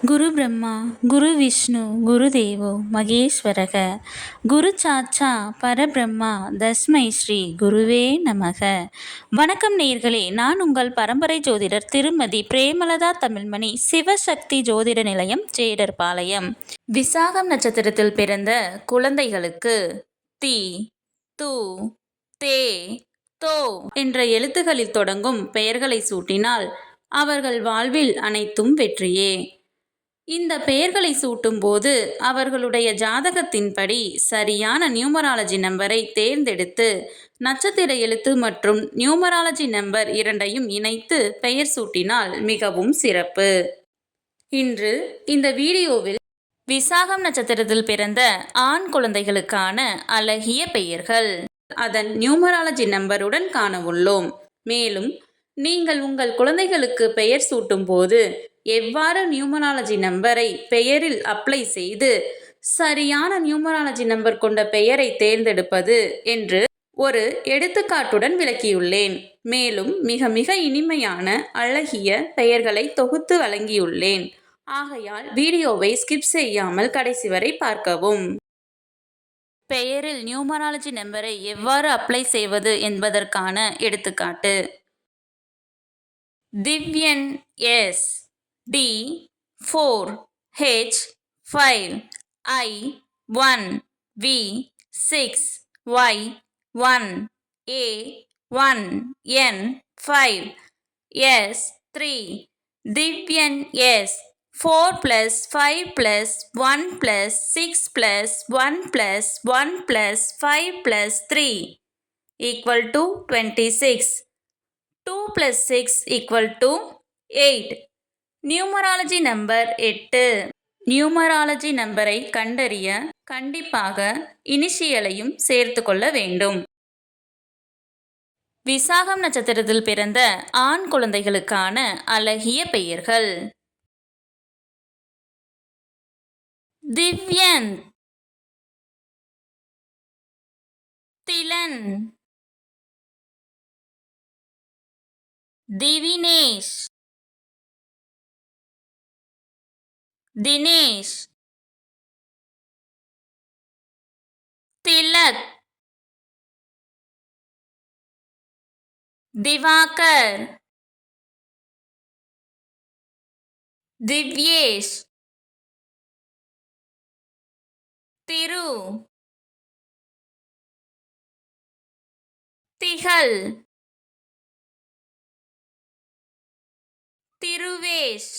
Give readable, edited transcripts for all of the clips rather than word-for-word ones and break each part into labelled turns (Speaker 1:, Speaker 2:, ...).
Speaker 1: குரு பிரம்மா குரு விஷ்ணு குரு தேவோ மகேஸ்வரக குரு சாட்சா பரபிரம்மா தஸ்மை ஸ்ரீ குருவே நமக. வணக்கம் நேயர்களே, நான் உங்கள் பரம்பரை ஜோதிடர் திருமதி பிரேமலதா தமிழ்மணி, சிவசக்தி ஜோதிட நிலையம், ஜேடர்பாளையம். விசாகம் நட்சத்திரத்தில் பிறந்த குழந்தைகளுக்கு தி, து, தே, தோ என்ற எழுத்துகளில் தொடங்கும் பெயர்களை சூட்டினால் அவர்கள் வாழ்வில் அனைத்தும் வெற்றியே. இந்த பெயர்களை சூட்டும் போது அவர்களுடைய ஜாதகத்தின்படி சரியான நியூமராலஜி நம்பரை தேர்ந்தெடுத்து நட்சத்திர எழுத்து மற்றும் நியூமராலஜி நம்பர் இரண்டையும் இணைத்து பெயர் சூட்டினால் மிகவும் சிறப்பு. இன்று இந்த வீடியோவில் விசாகம் நட்சத்திரத்தில் பிறந்த ஆண் குழந்தைகளுக்கான அழகிய பெயர்கள் அதன் நியூமராலஜி நம்பருடன் காண உள்ளோம். மேலும் நீங்கள் உங்கள் குழந்தைகளுக்கு பெயர் சூட்டும் போது எவ்வாறு நியூமராலஜி நம்பரை பெயரில் அப்ளை செய்து சரியான நியூமராலஜி நம்பர் கொண்ட பெயரை தேர்ந்தெடுப்பது என்று ஒரு எடுத்துக்காட்டுடன் விளக்கியுள்ளேன். மேலும் மிக மிக இனிமையான அழகிய பெயர்களை தொகுத்து வழங்கியுள்ளேன். ஆகையால் வீடியோவை ஸ்கிப் செய்யாமல் கடைசி வரை பார்க்கவும். பெயரில் நியூமராலஜி நம்பரை எவ்வாறு அப்ளை செய்வது என்பதற்கான எடுத்துக்காட்டு. Divyan S D 4 H 5 I 1 V 6 Y 1 A 1 N 5 S 3 Divyan S 4 plus 5 plus 1 plus 6 plus 1 plus 1 plus 5 plus 3 equal to 26. 2 plus 6 equal to 8. Numerology number 8. Numerology நம்பரை கண்டறிய கண்டிப்பாக இனிஷியலையும் சேர்த்து கொள்ள வேண்டும். விசாகம் நட்சத்திரத்தில் பிறந்த ஆண் குழந்தைகளுக்கான அழகிய பெயர்கள். திவ்யன், திலன், திவினேஷ், தினேஷ், திலக், திவாகர், திவ்யேஷ், திரு, திகழ், திருவேஷ்,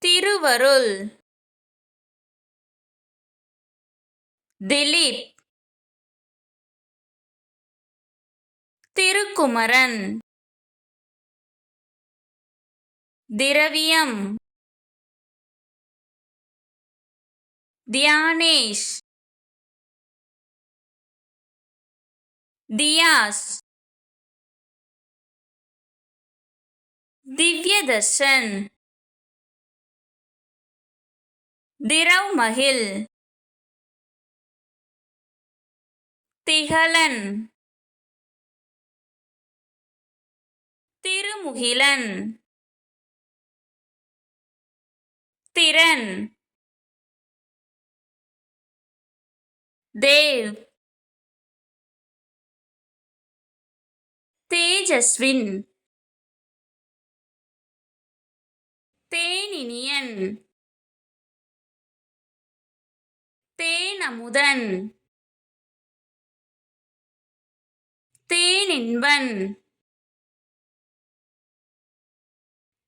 Speaker 1: திருவருள், திலீப், திருக்குமரன், திரவியம், தியானேஷ், தியாஸ், திவ்யதர்ஷன், திரவ் மகிழ், திகழன், திருமுகிலன், திறன், தேவ், தேஜஸ்வின், தேனினியன், தேனமுதன், தேனின்பன்,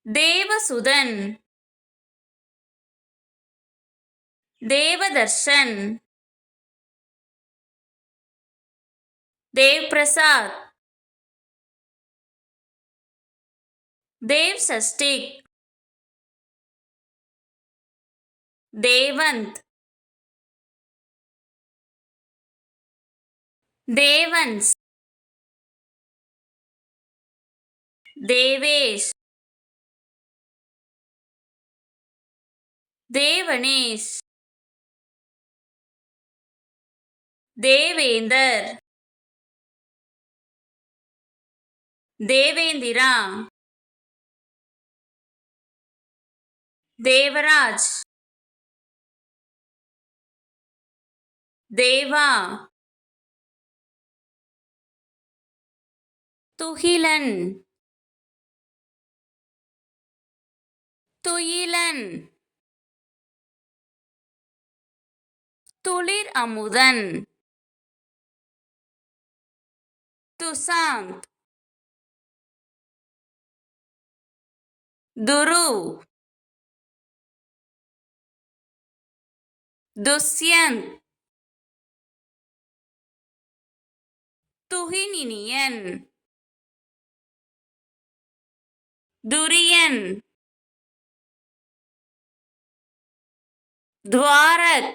Speaker 1: தேவசுதன், தேவதர்ஷன், தேவ்பிரசாத், தேவ் சஷ்டிக், தேவந்த், தேவன்ஸ், தேவேஷ், தேவனேஷ், தேவேந்தர், தேவேந்திரா, தேவராஜ், தேவா, துகிலன், துயிலன், துளிர் அமுதன், துசாந்த், துரு, துஷ்யந்த், துகினினியன், துரியன், துவாரக்,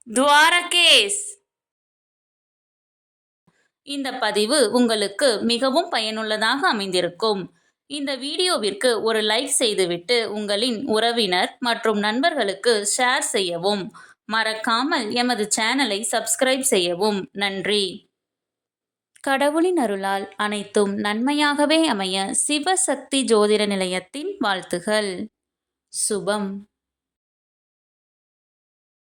Speaker 1: துவாரகேஸ். இந்த பதிவு உங்களுக்கு மிகவும் பயனுள்ளதாக அமைந்திருக்கும். இந்த வீடியோவிற்கு ஒரு லைக் செய்துவிட்டு உங்களின் உறவினர் மற்றும் நண்பர்களுக்கு ஷேர் செய்யவும். மறக்காமல் எமது சேனலை சப்ஸ்கிரைப் செய்யவும். நன்றி. கடவுளின் அருளால் அனைத்தும் நன்மையாகவே அமைய சிவசக்தி ஜோதிட நிலையத்தின் வாழ்த்துகள். சுபம்.